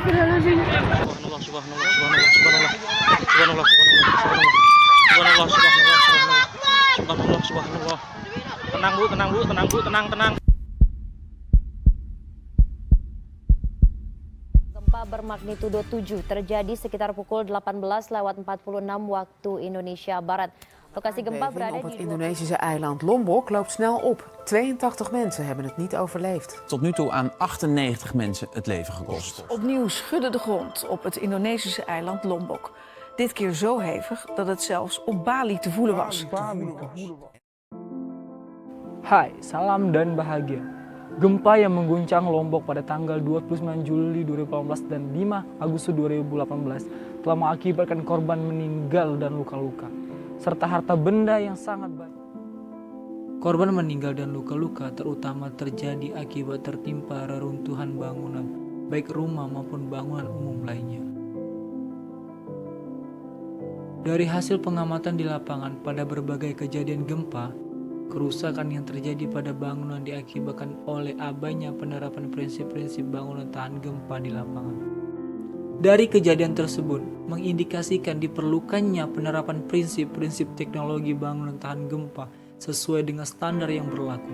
Astagfirullahaladzim. Subhanallah, subhanallah, subhanallah, subhanallah, subhanallah, subhanallah, subhanallah, subhanallah, subhanallah, subhanallah, subhanallah. Tenang bu, tenang bu, tenang bu, tenang, tenang. Gempa bermagnitudo 7 terjadi sekitar pukul 18:46 waktu Indonesia Barat. Lokasi gempa berada Op di het Indonesische eiland Lombok loopt snel op. 82 mensen hebben het niet overleefd. Tot nu toe aan 98 mensen het leven gekost. Opnieuw schudde de grond op het Indonesische eiland Lombok. Dit keer zo hevig dat het zelfs op Bali te voelen was. Hai, salam dan bahagia. Gempa yang mengguncang Lombok pada tanggal 29 Juli 2018 dan 5 Agustus 2018 telah mengakibatkan korban meninggal dan luka-luka, serta harta benda yang sangat banyak. Korban meninggal dan luka-luka terutama terjadi akibat tertimpa reruntuhan bangunan, baik rumah maupun bangunan umum lainnya. Dari hasil pengamatan di lapangan pada berbagai kejadian gempa, kerusakan yang terjadi pada bangunan diakibatkan oleh abainya penerapan prinsip-prinsip bangunan tahan gempa di lapangan. Dari kejadian tersebut mengindikasikan diperlukannya penerapan prinsip-prinsip teknologi bangunan tahan gempa sesuai dengan standar yang berlaku.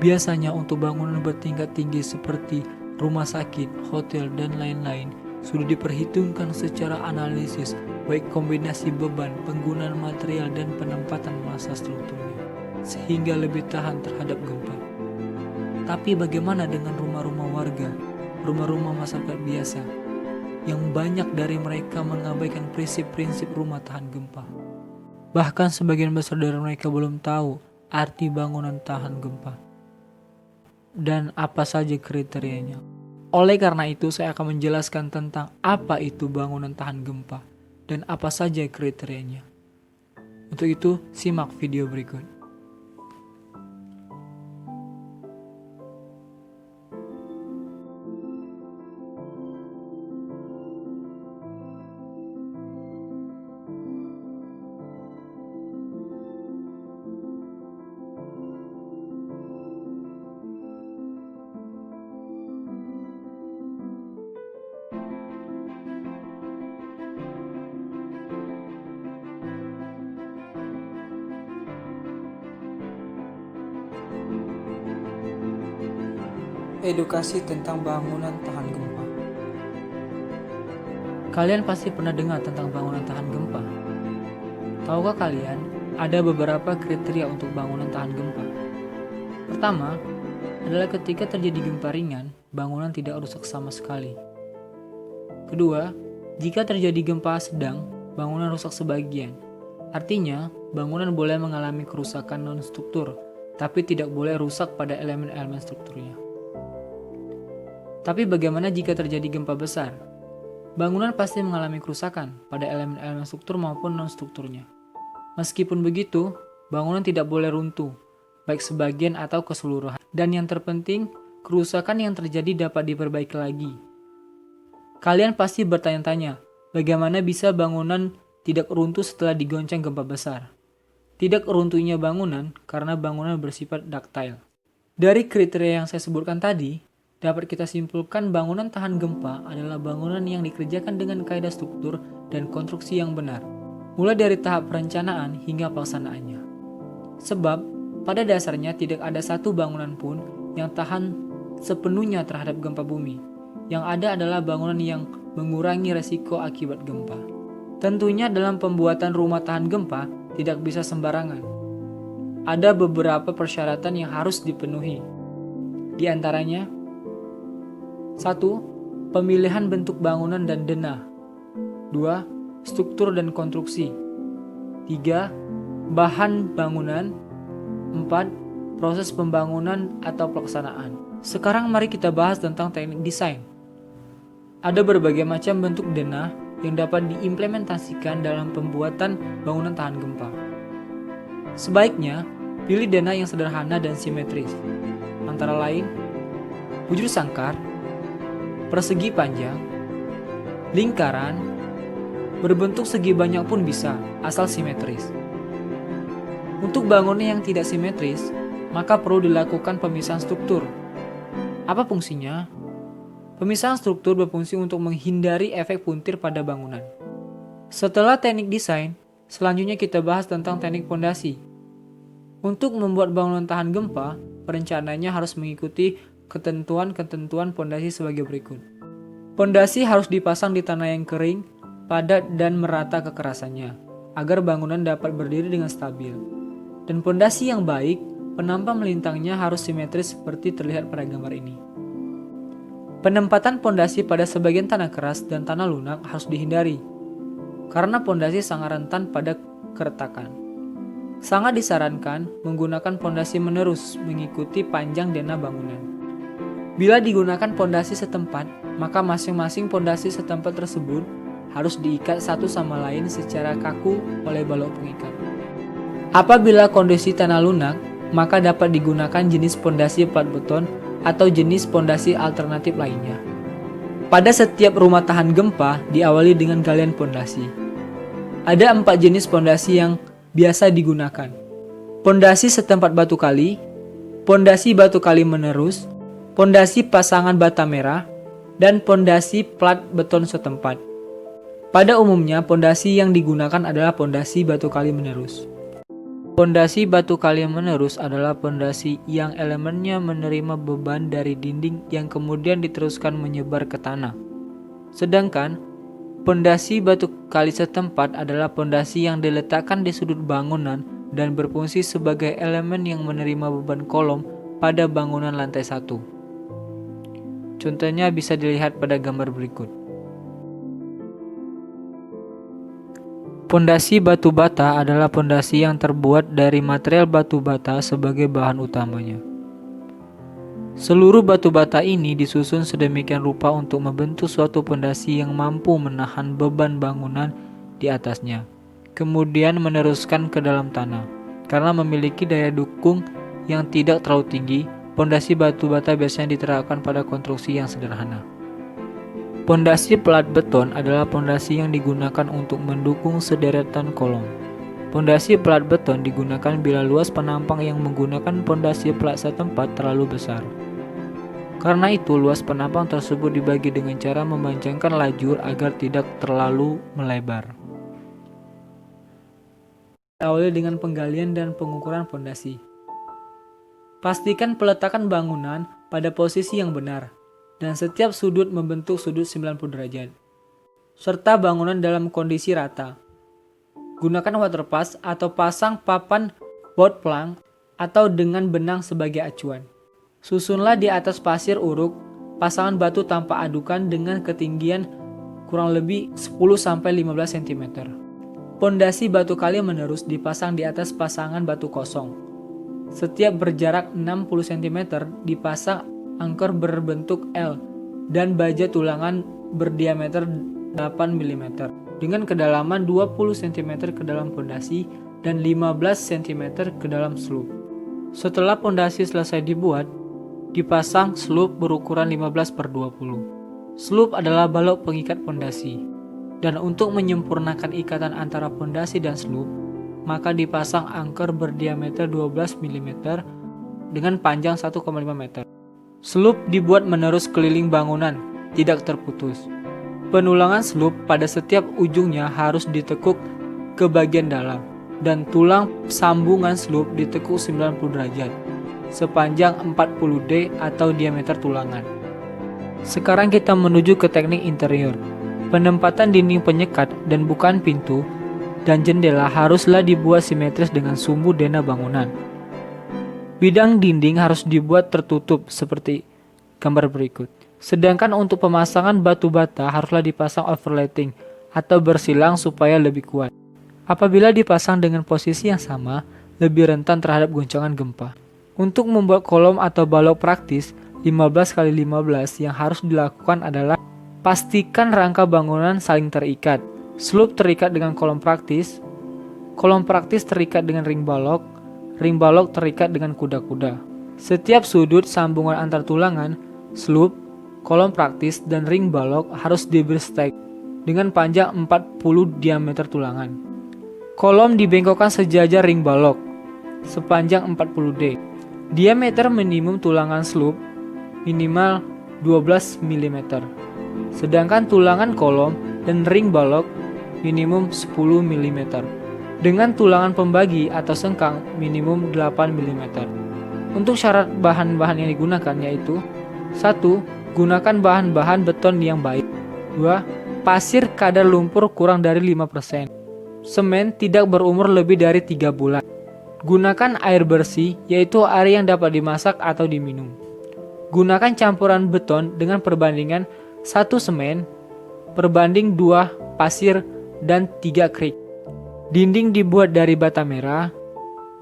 Biasanya untuk bangunan bertingkat tinggi seperti rumah sakit, hotel, dan lain-lain sudah diperhitungkan secara analisis baik kombinasi beban, penggunaan material, dan penempatan massa strukturnya sehingga lebih tahan terhadap gempa. Tapi bagaimana dengan rumah-rumah warga, rumah-rumah masyarakat biasa yang banyak dari mereka mengabaikan prinsip-prinsip rumah tahan gempa? Bahkan sebagian besar dari mereka belum tahu arti bangunan tahan gempa dan apa saja kriterianya. Oleh karena itu, saya akan menjelaskan tentang apa itu bangunan tahan gempa dan apa saja kriterianya. Untuk itu, simak video berikut. Edukasi tentang bangunan tahan gempa. Kalian pasti pernah dengar tentang bangunan tahan gempa. Tahukah kalian, ada beberapa kriteria untuk bangunan tahan gempa. Pertama, adalah ketika terjadi gempa ringan, bangunan tidak rusak sama sekali. Kedua, jika terjadi gempa sedang, bangunan rusak sebagian. Artinya, bangunan boleh mengalami kerusakan non-struktur, tapi tidak boleh rusak pada elemen-elemen strukturnya. Tapi bagaimana jika terjadi gempa besar? Bangunan pasti mengalami kerusakan pada elemen-elemen struktur maupun non-strukturnya. Meskipun begitu, bangunan tidak boleh runtuh, baik sebagian atau keseluruhan. Dan yang terpenting, kerusakan yang terjadi dapat diperbaiki lagi. Kalian pasti bertanya-tanya, bagaimana bisa bangunan tidak runtuh setelah digoncang gempa besar? Tidak runtuhnya bangunan karena bangunan bersifat ductile. Dari kriteria yang saya sebutkan tadi, dapat kita simpulkan bangunan tahan gempa adalah bangunan yang dikerjakan dengan kaidah struktur dan konstruksi yang benar, mulai dari tahap perencanaan hingga pelaksanaannya. Sebab, pada dasarnya tidak ada satu bangunan pun yang tahan sepenuhnya terhadap gempa bumi. Yang ada adalah bangunan yang mengurangi resiko akibat gempa. Tentunya dalam pembuatan rumah tahan gempa tidak bisa sembarangan. Ada beberapa persyaratan yang harus dipenuhi. Di antaranya, 1. Pemilihan bentuk bangunan dan denah. 2. Struktur dan konstruksi. 3. Bahan bangunan. 4. Proses pembangunan atau pelaksanaan. Sekarang mari kita bahas tentang teknik desain. Ada berbagai macam bentuk denah yang dapat diimplementasikan dalam pembuatan bangunan tahan gempa. Sebaiknya, pilih denah yang sederhana dan simetris. Antara lain, bujur sangkar, persegi panjang, lingkaran, berbentuk segi banyak pun bisa, asal simetris. Untuk bangunan yang tidak simetris, maka perlu dilakukan pemisahan struktur. Apa fungsinya? Pemisahan struktur berfungsi untuk menghindari efek puntir pada bangunan. Setelah teknik desain, selanjutnya kita bahas tentang teknik pondasi. Untuk membuat bangunan tahan gempa, perencanaannya harus mengikuti ketentuan-ketentuan pondasi sebagai berikut. Pondasi harus dipasang di tanah yang kering, padat dan merata kekerasannya, agar bangunan dapat berdiri dengan stabil. Dan pondasi yang baik, penampang melintangnya harus simetris seperti terlihat pada gambar ini. Penempatan pondasi pada sebagian tanah keras dan tanah lunak harus dihindari, karena pondasi sangat rentan pada keretakan. Sangat disarankan menggunakan pondasi menerus mengikuti panjang denah bangunan. Bila digunakan pondasi setempat, maka masing-masing pondasi setempat tersebut harus diikat satu sama lain secara kaku oleh balok pengikat. Apabila kondisi tanah lunak, maka dapat digunakan jenis pondasi plat beton atau jenis pondasi alternatif lainnya. Pada setiap rumah tahan gempa diawali dengan galian pondasi. Ada 4 jenis pondasi yang biasa digunakan. Pondasi setempat batu kali, pondasi batu kali menerus, pondasi pasangan bata merah, dan pondasi plat beton setempat. Pada umumnya, pondasi yang digunakan adalah pondasi batu kali menerus. Pondasi batu kali menerus adalah pondasi yang elemennya menerima beban dari dinding yang kemudian diteruskan menyebar ke tanah. Sedangkan, pondasi batu kali setempat adalah pondasi yang diletakkan di sudut bangunan dan berfungsi sebagai elemen yang menerima beban kolom pada bangunan lantai 1. Contohnya bisa dilihat pada gambar berikut. Pondasi batu bata adalah pondasi yang terbuat dari material batu bata sebagai bahan utamanya. Seluruh batu bata ini disusun sedemikian rupa untuk membentuk suatu pondasi yang mampu menahan beban bangunan di atasnya, kemudian meneruskan ke dalam tanah. Karena memiliki daya dukung yang tidak terlalu tinggi, pondasi batu bata biasanya diterapkan pada konstruksi yang sederhana. Pondasi plat beton adalah pondasi yang digunakan untuk mendukung sederetan kolom. Pondasi plat beton digunakan bila luas penampang yang menggunakan pondasi plat setempat terlalu besar. Karena itu, luas penampang tersebut dibagi dengan cara memanjangkan lajur agar tidak terlalu melebar. Awali dengan penggalian dan pengukuran pondasi. Pastikan peletakan bangunan pada posisi yang benar, dan setiap sudut membentuk sudut 90 derajat, serta bangunan dalam kondisi rata. Gunakan waterpass atau pasang papan board plank atau dengan benang sebagai acuan. Susunlah di atas pasir uruk pasangan batu tanpa adukan dengan ketinggian kurang lebih 10-15 cm. Pondasi batu kali menerus dipasang di atas pasangan batu kosong. Setiap berjarak 60 cm dipasang angker berbentuk L dan baja tulangan berdiameter 8 mm dengan kedalaman 20 cm ke dalam pondasi dan 15 cm ke dalam sloop. Setelah pondasi selesai dibuat, dipasang sloop berukuran 15/20. Sloop adalah balok pengikat pondasi, dan untuk menyempurnakan ikatan antara pondasi dan sloop, maka dipasang angker berdiameter 12 mm dengan panjang 1,5 meter. Sloop dibuat menerus keliling bangunan, tidak terputus. Penulangan sloop pada setiap ujungnya harus ditekuk ke bagian dalam, dan tulang sambungan sloop ditekuk 90 derajat, sepanjang 40 D atau diameter tulangan. Sekarang kita menuju ke teknik interior. Penempatan dinding penyekat dan bukaan pintu dan jendela haruslah dibuat simetris dengan sumbu denah bangunan. Bidang dinding harus dibuat tertutup seperti gambar berikut. Sedangkan untuk pemasangan batu bata haruslah dipasang overlapping atau bersilang supaya lebih kuat. Apabila dipasang dengan posisi yang sama, lebih rentan terhadap goncangan gempa. Untuk membuat kolom atau balok praktis 15x15 yang harus dilakukan adalah pastikan rangka bangunan saling terikat. Sloop terikat dengan kolom praktis terikat dengan ring balok terikat dengan kuda-kuda. Setiap sudut sambungan antar tulangan, sloop, kolom praktis, dan ring balok harus diberi stek dengan panjang 40 diameter tulangan. Kolom dibengkokkan sejajar ring balok sepanjang 40 D. Diameter minimum tulangan sloop minimal 12 mm. Sedangkan tulangan kolom dan ring balok minimum 10 mm. Dengan tulangan pembagi atau sengkang minimum 8 mm. Untuk syarat bahan-bahan yang digunakan yaitu 1. Gunakan bahan-bahan beton yang baik. 2. Pasir kadar lumpur kurang dari 5%. Semen tidak berumur lebih dari 3 bulan. Gunakan air bersih, yaitu air yang dapat dimasak atau diminum. Gunakan campuran beton dengan perbandingan 1 semen perbanding 2 pasir dan 3 krik. Dinding dibuat dari bata merah,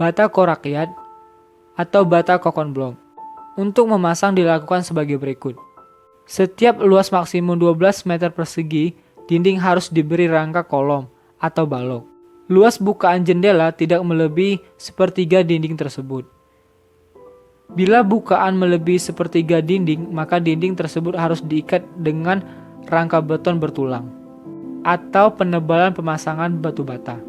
bata korakyat, atau bata kokon blok. Untuk memasang dilakukan sebagai berikut. Setiap luas maksimum 12 meter persegi, dinding harus diberi rangka kolom atau balok. Luas bukaan jendela tidak melebihi sepertiga dinding tersebut. Bila bukaan melebihi sepertiga dinding, maka dinding tersebut harus diikat dengan rangka beton bertulang atau penebalan pemasangan batu bata.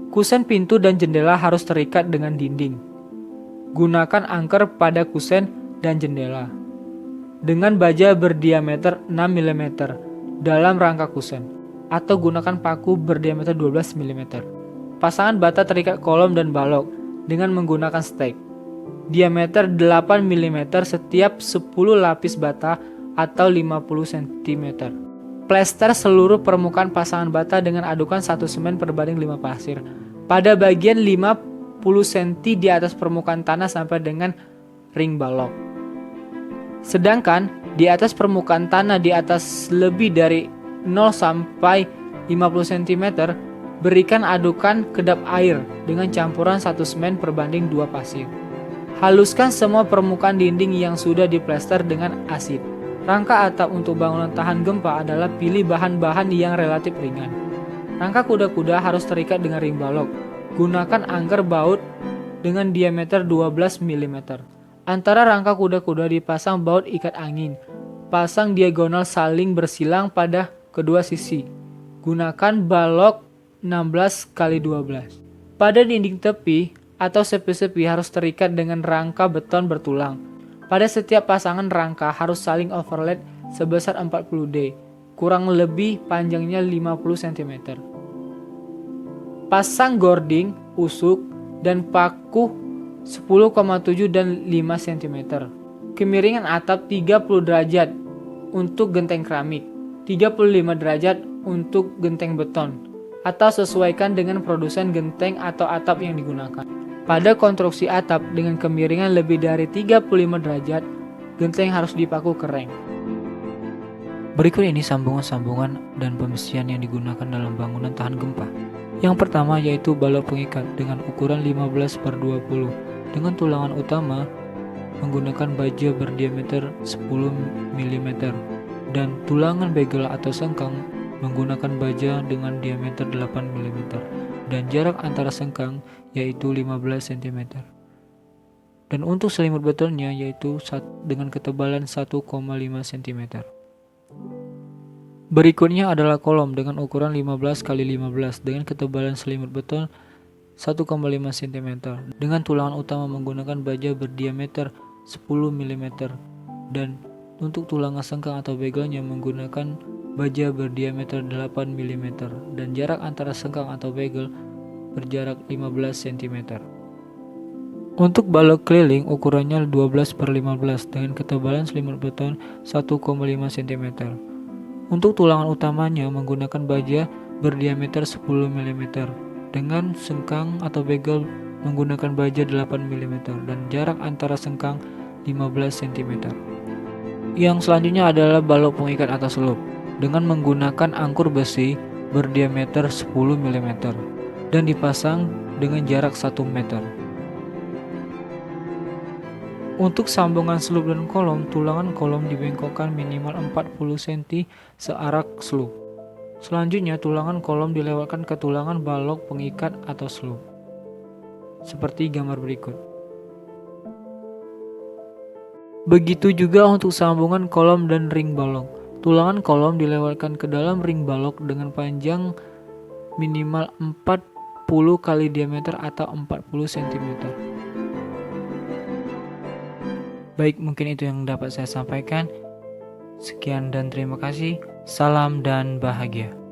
Kusen pintu dan jendela harus terikat dengan dinding. Gunakan angker pada kusen dan jendela dengan baja berdiameter 6 mm dalam rangka kusen, atau gunakan paku berdiameter 12 mm. Pasangan bata terikat kolom dan balok dengan menggunakan stek. Diameter 8 mm setiap 10 lapis bata atau 50 cm. Plester seluruh permukaan pasangan bata dengan adukan 1 semen perbanding 5 pasir. Pada bagian 50 cm di atas permukaan tanah sampai dengan ring balok. Sedangkan di atas permukaan tanah di atas lebih dari 0 sampai 50 cm, berikan adukan kedap air dengan campuran 1 semen perbanding 2 pasir. Haluskan semua permukaan dinding yang sudah diplester dengan asid. Rangka atap untuk bangunan tahan gempa adalah pilih bahan-bahan yang relatif ringan. Rangka kuda-kuda harus terikat dengan ring balok. Gunakan angker baut dengan diameter 12 mm. Antara rangka kuda-kuda dipasang baut ikat angin. Pasang diagonal saling bersilang pada kedua sisi. Gunakan balok 16x12. Pada dinding tepi atau sepi-sepi harus terikat dengan rangka beton bertulang. Pada setiap pasangan rangka harus saling overlap sebesar 40D, kurang lebih panjangnya 50 cm. Pasang gording, usuk, dan paku 10,7 dan 5 cm. Kemiringan atap 30 derajat untuk genteng keramik, 35 derajat untuk genteng beton, atau sesuaikan dengan produsen genteng atau atap yang digunakan. Pada konstruksi atap dengan kemiringan lebih dari 35 derajat, genteng harus dipaku kereng. Berikut ini sambungan-sambungan dan pembesian yang digunakan dalam bangunan tahan gempa. Yang pertama yaitu balok pengikat dengan ukuran 15/20 dengan tulangan utama menggunakan baja berdiameter 10 mm dan tulangan begel atau sengkang menggunakan baja dengan diameter 8 mm dan jarak antara sengkang yaitu 15 cm. Dan untuk selimut betonnya yaitu dengan ketebalan 1,5 cm. Berikutnya adalah kolom dengan ukuran 15x15 dengan ketebalan selimut beton 1,5 cm dengan tulangan utama menggunakan baja berdiameter 10 mm dan untuk tulangan sengkang atau begelnya menggunakan baja berdiameter 8 mm dan jarak antara sengkang atau begel berjarak 15 cm. Untuk balok keliling ukurannya 12/15 dengan ketebalan selimut beton 1,5 cm. Untuk tulangan utamanya menggunakan baja berdiameter 10 mm dengan sengkang atau begel menggunakan baja 8 mm dan jarak antara sengkang 15 cm. Yang selanjutnya adalah balok pengikat atas loop dengan menggunakan angkur besi berdiameter 10 mm dan dipasang dengan jarak 1 meter. Untuk sambungan sloop dan kolom, tulangan kolom dibengkokkan minimal 40 cm searak sloop. Selanjutnya, tulangan kolom dilewatkan ke tulangan balok pengikat atau sloop. Seperti gambar berikut. Begitu juga untuk sambungan kolom dan ring balok. Tulangan kolom dilewatkan ke dalam ring balok dengan panjang minimal 40 kali diameter atau 40 cm. Baik, mungkin itu yang dapat saya sampaikan. Sekian dan terima kasih. Salam dan bahagia.